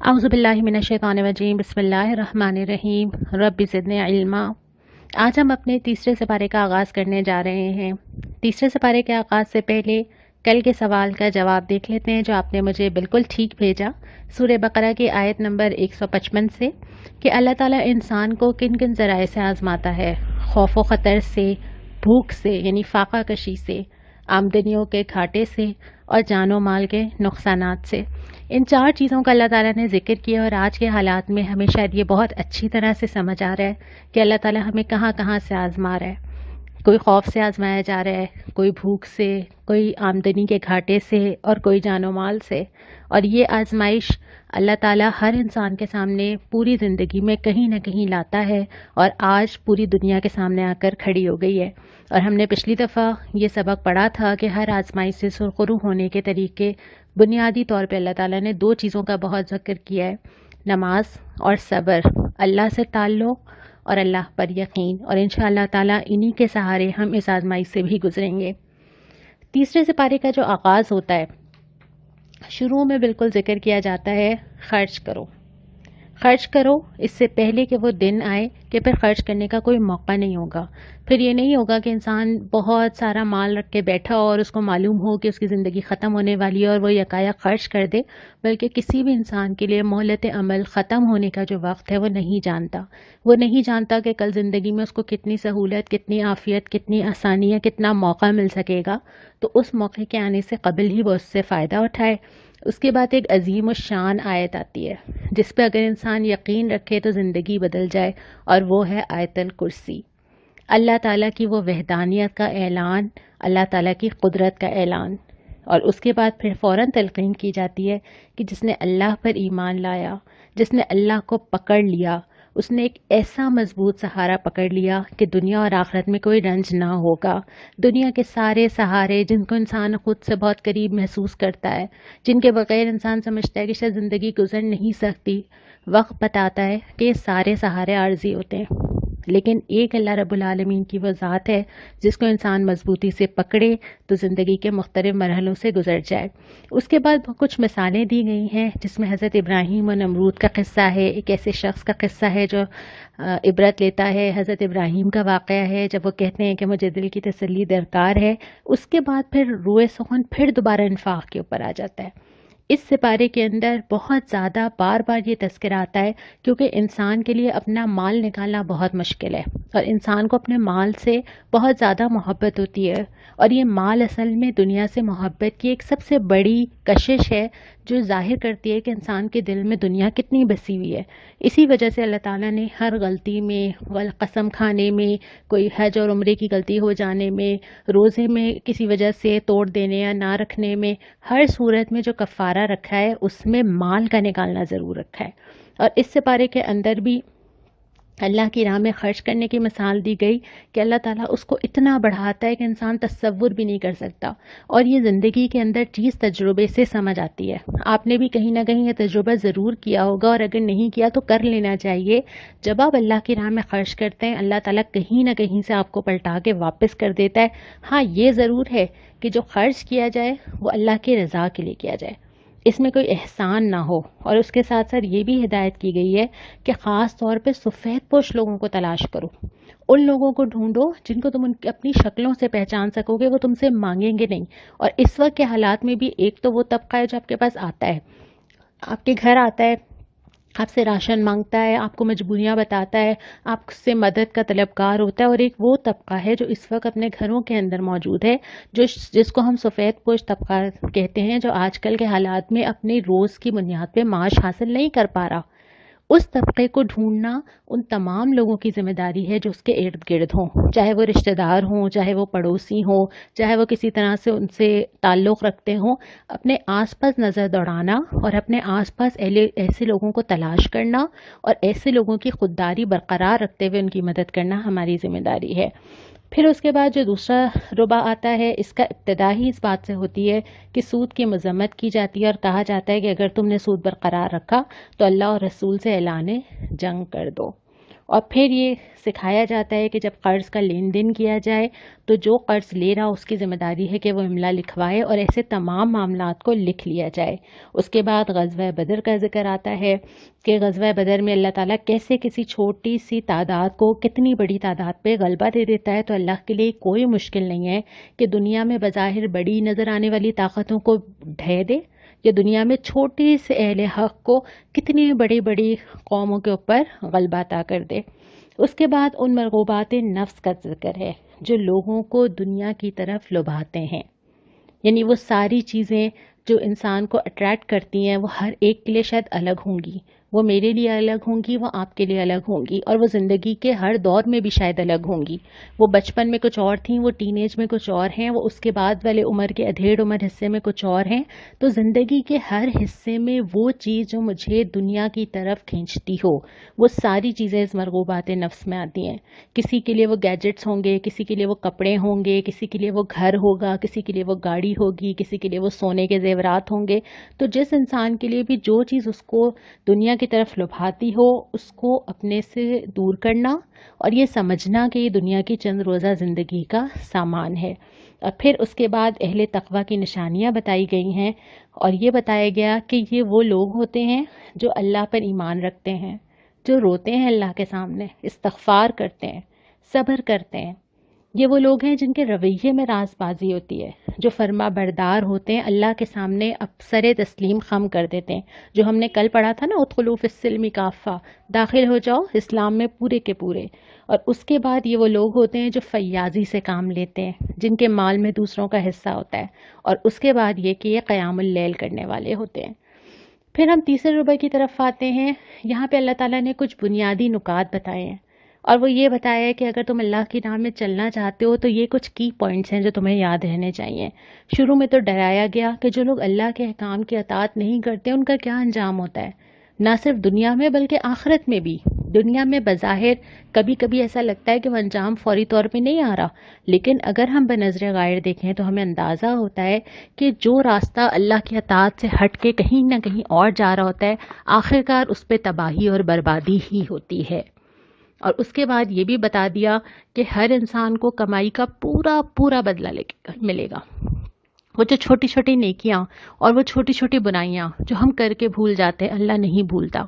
اعوذ باللہ من الشیطان الرجیم بسم اللہ الرحمن الرحیم رب زدنی علما۔ آج ہم اپنے تیسرے سپارے کا آغاز کرنے جا رہے ہیں۔ تیسرے سپارے کے آغاز سے پہلے کل کے سوال کا جواب دیکھ لیتے ہیں جو آپ نے مجھے بالکل ٹھیک بھیجا سورہ بقرہ کی آیت نمبر 155 سے، کہ اللہ تعالیٰ انسان کو کن کن ذرائع سے آزماتا ہے، خوف و خطر سے، بھوک سے یعنی فاقہ کشی سے، آمدنیوں کے گھاٹے سے اور جان و مال کے نقصانات سے۔ ان چار چیزوں کا اللہ تعالیٰ نے ذکر کیا، اور آج کے حالات میں ہمیں شاید یہ بہت اچھی طرح سے سمجھ آ رہا ہے کہ اللہ تعالیٰ ہمیں کہاں کہاں سے آزما رہا ہے۔ کوئی خوف سے آزمایا جا رہا ہے، کوئی بھوک سے، کوئی آمدنی کے گھاٹے سے اور کوئی جان و مال سے۔ اور یہ آزمائش اللہ تعالیٰ ہر انسان کے سامنے پوری زندگی میں کہیں نہ کہیں لاتا ہے، اور آج پوری دنیا کے سامنے آ کر کھڑی ہو گئی ہے۔ اور ہم نے پچھلی دفعہ یہ سبق پڑھا تھا کہ ہر آزمائش سے سرخرو ہونے کے طریقے بنیادی طور پہ اللہ تعالیٰ نے دو چیزوں کا بہت ذکر کیا ہے، نماز اور صبر، اللہ سے تعلق اور اللہ پر یقین، اور انشاءاللہ تعالیٰ انہی کے سہارے ہم اس آزمائش سے بھی گزریں گے۔ تیسرے سپارے کا جو آغاز ہوتا ہے، شروع میں بالکل ذکر کیا جاتا ہے خرچ کرو، خرچ کرو، اس سے پہلے کہ وہ دن آئے کہ پھر خرچ کرنے کا کوئی موقع نہیں ہوگا۔ پھر یہ نہیں ہوگا کہ انسان بہت سارا مال رکھ کے بیٹھا اور اس کو معلوم ہو کہ اس کی زندگی ختم ہونے والی ہے اور وہ یکایک خرچ کر دے، بلکہ کسی بھی انسان کے لیے مہلت عمل ختم ہونے کا جو وقت ہے وہ نہیں جانتا۔ وہ نہیں جانتا کہ کل زندگی میں اس کو کتنی سہولت، کتنی عافیت، کتنی آسانی ہے، کتنا موقع مل سکے گا، تو اس موقع کے آنے سے قبل ہی وہ اس سے فائدہ اٹھائے۔ اس کے بعد ایک عظیم الشان آیت آتی ہے جس پہ اگر انسان یقین رکھے تو زندگی بدل جائے، اور وہ ہے آیت الکرسی۔ اللہ تعالیٰ کی وہ وحدانیت کا اعلان، اللہ تعالیٰ کی قدرت کا اعلان، اور اس کے بعد پھر فوراً تلقین کی جاتی ہے کہ جس نے اللہ پر ایمان لایا، جس نے اللہ کو پکڑ لیا، اس نے ایک ایسا مضبوط سہارا پکڑ لیا کہ دنیا اور آخرت میں کوئی رنج نہ ہوگا۔ دنیا کے سارے سہارے جن کو انسان خود سے بہت قریب محسوس کرتا ہے، جن کے بغیر انسان سمجھتا ہے کہ شاید زندگی گزر نہیں سکتی، وقت بتاتا ہے کہ یہ سارے سہارے عارضی ہوتے ہیں، لیکن ایک اللہ رب العالمین کی وہ ذات ہے جس کو انسان مضبوطی سے پکڑے تو زندگی کے مختلف مرحلوں سے گزر جائے۔ اس کے بعد کچھ مثالیں دی گئی ہیں جس میں حضرت ابراہیم و نمرود کا قصہ ہے، ایک ایسے شخص کا قصہ ہے جو عبرت لیتا ہے، حضرت ابراہیم کا واقعہ ہے جب وہ کہتے ہیں کہ مجھے دل کی تسلی درکار ہے۔ اس کے بعد پھر روئے سخن پھر دوبارہ انفاق کے اوپر آ جاتا ہے۔ اس سپارے کے اندر بہت زیادہ بار بار یہ تذکرہ آتا ہے کیونکہ انسان کے لیے اپنا مال نکالنا بہت مشکل ہے، اور انسان کو اپنے مال سے بہت زیادہ محبت ہوتی ہے، اور یہ مال اصل میں دنیا سے محبت کی ایک سب سے بڑی کشش ہے جو ظاہر کرتی ہے کہ انسان کے دل میں دنیا کتنی بسی ہوئی ہے۔ اسی وجہ سے اللہ تعالیٰ نے ہر غلطی میں، قسم کھانے میں، کوئی حج اور عمرے کی غلطی ہو جانے میں، روزے میں کسی وجہ سے توڑ دینے یا نہ رکھنے میں، ہر صورت میں جو کفارہ رکھا ہے اس میں مال کا نکالنا ضرور رکھا ہے۔ اور اس سپارے کے اندر بھی اللہ کی راہ میں خرچ کرنے کی مثال دی گئی کہ اللہ تعالیٰ اس کو اتنا بڑھاتا ہے کہ انسان تصور بھی نہیں کر سکتا، اور یہ زندگی کے اندر چیز تجربے سے سمجھ آتی ہے۔ آپ نے بھی کہیں نہ کہیں یہ تجربہ ضرور کیا ہوگا، اور اگر نہیں کیا تو کر لینا چاہیے۔ جب آپ اللہ کی راہ میں خرچ کرتے ہیں، اللہ تعالیٰ کہیں نہ کہیں سے آپ کو پلٹا کے واپس کر دیتا ہے۔ ہاں، یہ ضرور ہے کہ جو خرچ کیا جائے وہ اللہ کی رضا کے لیے کیا جائے، اس میں کوئی احسان نہ ہو۔ اور اس کے ساتھ ساتھ یہ بھی ہدایت کی گئی ہے کہ خاص طور پہ سفید پوش لوگوں کو تلاش کرو، ان لوگوں کو ڈھونڈو جن کو تم اپنی شکلوں سے پہچان سکو گے، وہ تم سے مانگیں گے نہیں۔ اور اس وقت کے حالات میں بھی ایک تو وہ طبقہ ہے جو آپ کے پاس آتا ہے، آپ کے گھر آتا ہے، آپ سے راشن مانگتا ہے، آپ کو مجبوریاں بتاتا ہے، آپ سے مدد کا طلبگار ہوتا ہے، اور ایک وہ طبقہ ہے جو اس وقت اپنے گھروں کے اندر موجود ہے، جس کو ہم سفید پوش طبقہ کہتے ہیں، جو آج کل کے حالات میں اپنے روز کی بنیاد پہ معاش حاصل نہیں کر پا رہا۔ اس طبقے کو ڈھونڈنا ان تمام لوگوں کی ذمہ داری ہے جو اس کے ارد گرد ہوں، چاہے وہ رشتہ دار ہوں، چاہے وہ پڑوسی ہوں، چاہے وہ کسی طرح سے ان سے تعلق رکھتے ہوں۔ اپنے آس پاس نظر دوڑانا اور اپنے آس پاس ایسے لوگوں کو تلاش کرنا اور ایسے لوگوں کی خودداری برقرار رکھتے ہوئے ان کی مدد کرنا ہماری ذمہ داری ہے۔ پھر اس کے بعد جو دوسرا ربع آتا ہے، اس کا ابتدا ہی اس بات سے ہوتی ہے کہ سود کی مذمت کی جاتی ہے، اور کہا جاتا ہے کہ اگر تم نے سود برقرار رکھا تو اللہ اور رسول سے اعلان جنگ کر دو۔ اور پھر یہ سکھایا جاتا ہے کہ جب قرض کا لین دین کیا جائے تو جو قرض لے رہا اس کی ذمہ داری ہے کہ وہ املا لکھوائے اور ایسے تمام معاملات کو لکھ لیا جائے۔ اس کے بعد غزوہ بدر کا ذکر آتا ہے کہ غزوہ بدر میں اللہ تعالیٰ کیسے کسی چھوٹی سی تعداد کو کتنی بڑی تعداد پہ غلبہ دے دیتا ہے۔ تو اللہ کے لیے کوئی مشکل نہیں ہے کہ دنیا میں بظاہر بڑی نظر آنے والی طاقتوں کو ڈھہ دے، یا دنیا میں چھوٹی سے اہل حق کو کتنی بڑی بڑی قوموں کے اوپر غلبہ عطا کر دے۔ اس کے بعد ان مرغوبات نفس کا ذکر ہے جو لوگوں کو دنیا کی طرف لبھاتے ہیں، یعنی وہ ساری چیزیں جو انسان کو اٹریکٹ کرتی ہیں وہ ہر ایک کے لیے شاید الگ ہوں گی، وہ میرے لیے الگ ہوں گی، وہ آپ کے لیے الگ ہوں گی، اور وہ زندگی کے ہر دور میں بھی شاید الگ ہوں گی۔ وہ بچپن میں کچھ اور تھیں، وہ ٹین ایج میں کچھ اور ہیں، وہ اس کے بعد والے عمر کے ادھیڑ عمر حصے میں کچھ اور ہیں۔ تو زندگی کے ہر حصے میں وہ چیز جو مجھے دنیا کی طرف کھینچتی ہو وہ ساری چیزیں اس مرغوبات نفس میں آتی ہیں۔ کسی کے لیے وہ گیجٹس ہوں گے، کسی کے لیے وہ کپڑے ہوں گے، کسی کے لیے وہ گھر ہوگا، کسی کے لیے وہ گاڑی ہوگی، کسی کے لیے وہ سونے کے زیورات ہوں گے۔ تو جس انسان کے لیے بھی جو چیز اس کو دنیا کی طرف لبھاتی ہو اس کو اپنے سے دور کرنا اور یہ سمجھنا کہ یہ دنیا کی چند روزہ زندگی کا سامان ہے۔ اور پھر اس کے بعد اہل تقویٰ کی نشانیاں بتائی گئی ہیں، اور یہ بتایا گیا کہ یہ وہ لوگ ہوتے ہیں جو اللہ پر ایمان رکھتے ہیں، جو روتے ہیں اللہ کے سامنے، استغفار کرتے ہیں، صبر کرتے ہیں۔ یہ وہ لوگ ہیں جن کے رویے میں راز بازی ہوتی ہے، جو فرما بردار ہوتے ہیں، اللہ کے سامنے سر تسلیم خم کر دیتے ہیں۔ جو ہم نے کل پڑھا تھا نا، ادخلوا فی السلم کافہ، داخل ہو جاؤ اسلام میں پورے کے پورے۔ اور اس کے بعد یہ وہ لوگ ہوتے ہیں جو فیاضی سے کام لیتے ہیں، جن کے مال میں دوسروں کا حصہ ہوتا ہے۔ اور اس کے بعد یہ کہ یہ قیام اللیل کرنے والے ہوتے ہیں۔ پھر ہم تیسرے ربع کی طرف آتے ہیں۔ یہاں پہ اللہ تعالیٰ نے کچھ بنیادی نکات بتائے ہیں، اور وہ یہ بتایا ہے کہ اگر تم اللہ کی راہ میں چلنا چاہتے ہو تو یہ کچھ کی پوائنٹس ہیں جو تمہیں یاد رہنے چاہیے۔ شروع میں تو ڈرایا گیا کہ جو لوگ اللہ کے احکام کی اطاعت نہیں کرتے ان کا کیا انجام ہوتا ہے، نہ صرف دنیا میں بلکہ آخرت میں بھی۔ دنیا میں بظاہر کبھی کبھی ایسا لگتا ہے کہ وہ انجام فوری طور پہ نہیں آ رہا، لیکن اگر ہم بنظر غائر دیکھیں تو ہمیں اندازہ ہوتا ہے کہ جو راستہ اللہ کی اطاعت سے ہٹ کے کہیں نہ کہیں اور جا رہا ہوتا ہے، آخرکار اس پہ تباہی اور بربادی ہی ہوتی ہے۔ اور اس کے بعد یہ بھی بتا دیا کہ ہر انسان کو کمائی کا پورا پورا بدلہ ملے گا۔ وہ جو چھوٹی چھوٹی نیکیاں اور وہ چھوٹی چھوٹی بنائیاں جو ہم کر کے بھول جاتے ہیں، اللہ نہیں بھولتا۔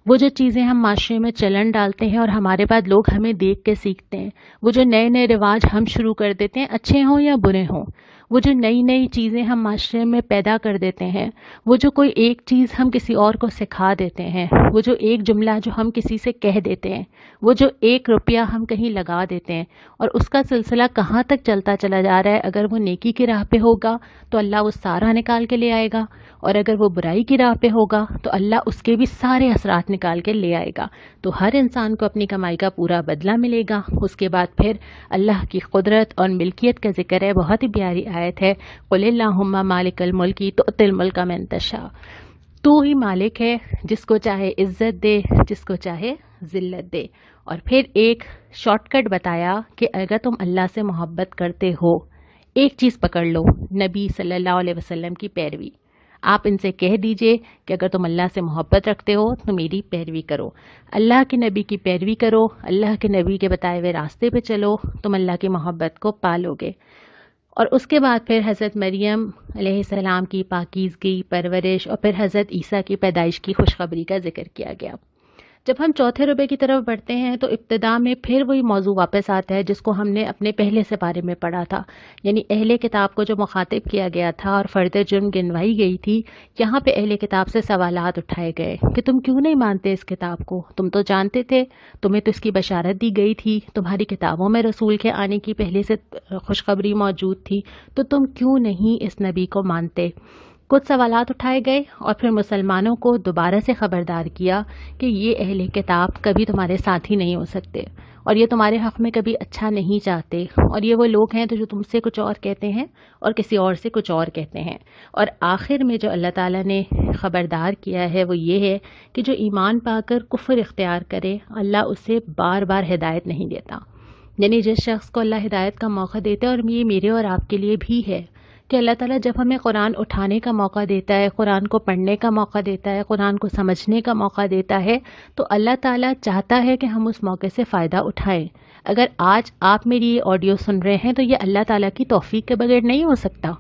وہ جو چیزیں ہم معاشرے میں چلن ڈالتے ہیں اور ہمارے بعد لوگ ہمیں دیکھ کے سیکھتے ہیں، وہ جو نئے نئے رواج ہم شروع کر دیتے ہیں، اچھے ہوں یا برے ہوں، وہ جو نئی نئی چیزیں ہم معاشرے میں پیدا کر دیتے ہیں، وہ جو کوئی ایک چیز ہم کسی اور کو سکھا دیتے ہیں، وہ جو ایک جملہ جو ہم کسی سے کہہ دیتے ہیں، وہ جو 1 روپیہ ہم کہیں لگا دیتے ہیں، اور اس کا سلسلہ کہاں تک چلتا چلا جا رہا ہے، اگر وہ نیکی کی راہ پہ ہوگا تو اللہ وہ سارا نکال کے لے آئے گا، اور اگر وہ برائی کی راہ پہ ہوگا تو اللہ اس کے بھی سارے اثرات نکال کے لے آئے گا۔ تو ہر انسان کو اپنی کمائی کا پورا بدلہ ملے گا۔ اس کے بعد پھر اللہ کی قدرت اور ملکیت کا ذکر ہے، بہت ہی پیاری آیت ہے، قل اللہم مالک الملک تؤتی الملک من تشاء۔ تو ہی مالک ہے، جس کو چاہے عزت دے، جس کو چاہے ذلت دے۔ اور پھر ایک شارٹ کٹ بتایا کہ اگر تم اللہ سے محبت کرتے ہو، ایک چیز پکڑ لو، نبی صلی اللہ علیہ وسلم کی پیروی۔ آپ ان سے کہہ دیجئے کہ اگر تم اللہ سے محبت رکھتے ہو تو میری پیروی کرو، اللہ کے نبی کی پیروی کرو، اللہ کے نبی کے بتائے ہوئے راستے پہ چلو، تم اللہ کی محبت کو پالو گے۔ اور اس کے بعد پھر حضرت مریم علیہ السلام کی پاکیزگی، پرورش، اور پھر حضرت عیسیٰ کی پیدائش کی خوشخبری کا ذکر کیا گیا۔ جب ہم چوتھے ربع کی طرف بڑھتے ہیں تو ابتدا میں پھر وہی موضوع واپس آتا ہے جس کو ہم نے اپنے پہلے سپارے میں پڑھا تھا، یعنی اہل کتاب کو جو مخاطب کیا گیا تھا اور فرد جرم گنوائی گئی تھی۔ یہاں پہ اہل کتاب سے سوالات اٹھائے گئے کہ تم کیوں نہیں مانتے اس کتاب کو، تم تو جانتے تھے، تمہیں تو اس کی بشارت دی گئی تھی، تمہاری کتابوں میں رسول کے آنے کی پہلے سے خوشخبری موجود تھی، تو تم کیوں نہیں اس نبی کو مانتے۔ کچھ سوالات اٹھائے گئے اور پھر مسلمانوں کو دوبارہ سے خبردار کیا کہ یہ اہل کتاب کبھی تمہارے ساتھی نہیں ہو سکتے، اور یہ تمہارے حق میں کبھی اچھا نہیں چاہتے، اور یہ وہ لوگ ہیں جو تم سے کچھ اور کہتے ہیں اور کسی اور سے کچھ اور کہتے ہیں۔ اور آخر میں جو اللہ تعالیٰ نے خبردار کیا ہے وہ یہ ہے کہ جو ایمان پا کر کفر اختیار کرے، اللہ اسے بار بار ہدایت نہیں دیتا۔ یعنی جس شخص کو اللہ ہدایت کا موقع دیتا ہے، اور یہ میرے اور آپ کے لیے بھی ہے کہ اللہ تعالیٰ جب ہمیں قرآن اٹھانے کا موقع دیتا ہے، قرآن کو پڑھنے کا موقع دیتا ہے، قرآن کو سمجھنے کا موقع دیتا ہے، تو اللہ تعالیٰ چاہتا ہے کہ ہم اس موقع سے فائدہ اٹھائیں۔ اگر آج آپ میری یہ آڈیو سن رہے ہیں تو یہ اللہ تعالیٰ کی توفیق کے بغیر نہیں ہو سکتا،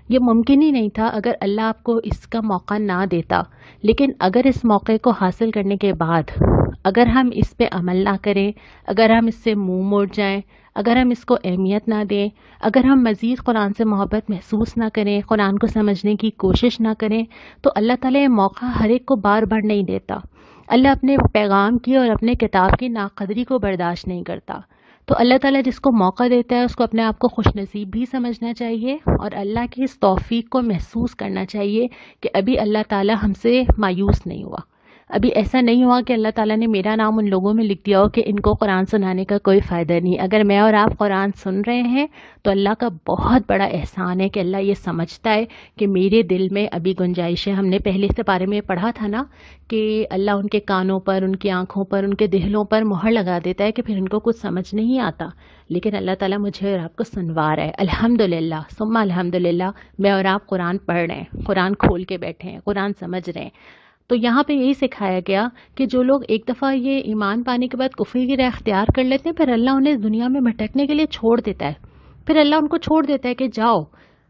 یہ ممکن ہی نہیں تھا اگر اللہ آپ کو اس کا موقع نہ دیتا۔ لیکن اگر اس موقع کو حاصل کرنے کے بعد اگر ہم اس پہ عمل نہ کریں، اگر ہم اس سے منہ موڑ جائیں، اگر ہم اس کو اہمیت نہ دیں، اگر ہم مزید قرآن سے محبت محسوس نہ کریں، قرآن کو سمجھنے کی کوشش نہ کریں، تو اللہ تعالیٰ یہ موقع ہر ایک کو بار بار نہیں دیتا۔ اللہ اپنے پیغام کی اور اپنے کتاب کی ناقدری کو برداشت نہیں کرتا۔ تو اللہ تعالیٰ جس کو موقع دیتا ہے اس کو اپنے آپ کو خوش نصیب بھی سمجھنا چاہیے، اور اللہ کی اس توفیق کو محسوس کرنا چاہیے کہ ابھی اللہ تعالیٰ ہم سے مایوس نہیں ہوا، ابھی ایسا نہیں ہوا کہ اللہ تعالیٰ نے میرا نام ان لوگوں میں لکھ دیا ہو کہ ان کو قرآن سنانے کا کوئی فائدہ نہیں۔ اگر میں اور آپ قرآن سن رہے ہیں تو اللہ کا بہت بڑا احسان ہے کہ اللہ یہ سمجھتا ہے کہ میرے دل میں ابھی گنجائش ہے۔ ہم نے پہلے سے بارے میں پڑھا تھا نا کہ اللہ ان کے کانوں پر، ان کی آنکھوں پر، ان کے دہلوں پر مہر لگا دیتا ہے کہ پھر ان کو کچھ سمجھ نہیں آتا، لیکن اللہ تعالیٰ مجھے اور آپ کو سنوا رہا ہے۔ الحمدللہ ثم الحمدللہ، میں اور آپ قرآن پڑھ رہے ہیں، قرآن کھول کے بیٹھے ہیں، قرآن سمجھ رہے ہیں۔ تو یہاں پہ یہی سکھایا گیا کہ جو لوگ ایک دفعہ یہ ایمان پانے کے بعد کفر کی راہ اختیار کر لیتے ہیں، پھر اللہ انہیں دنیا میں بھٹکنے کے لیے چھوڑ دیتا ہے، پھر اللہ ان کو چھوڑ دیتا ہے کہ جاؤ،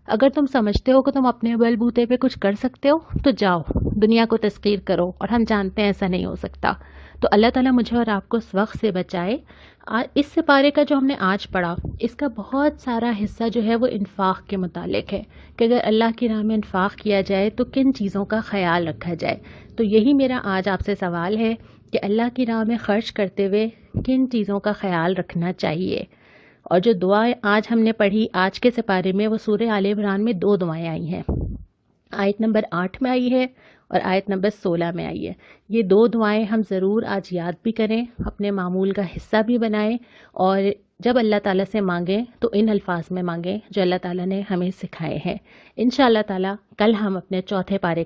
اگر تم سمجھتے ہو کہ تم اپنے بل بوتے پہ کچھ کر سکتے ہو تو جاؤ دنیا کو تسخیر کرو، اور ہم جانتے ہیں ایسا نہیں ہو سکتا۔ تو اللہ تعالیٰ مجھے اور آپ کو اس وقت سے بچائے۔ اس سپارے کا جو ہم نے آج پڑھا، اس کا بہت سارا حصہ جو ہے وہ انفاق کے متعلق ہے کہ اگر اللہ کی راہ میں انفاق کیا جائے تو کن چیزوں کا خیال رکھا جائے۔ تو یہی میرا آج آپ سے سوال ہے کہ اللہ کی راہ میں خرچ کرتے ہوئے کن چیزوں کا خیال رکھنا چاہیے۔ اور جو دعائیں آج ہم نے پڑھی آج کے سپارے میں، وہ سورہ آل عمران میں 2 دعائیں آئی ہیں، آیت نمبر 8 میں آئی ہے اور آیت نمبر 16 میں آئی ہے۔ یہ 2 دعائیں ہم ضرور آج یاد بھی کریں، اپنے معمول کا حصہ بھی بنائیں، اور جب اللہ تعالیٰ سے مانگیں تو ان الفاظ میں مانگیں جو اللہ تعالیٰ نے ہمیں سکھائے ہیں۔ انشاءاللہ تعالیٰ کل ہم اپنے چوتھے پارے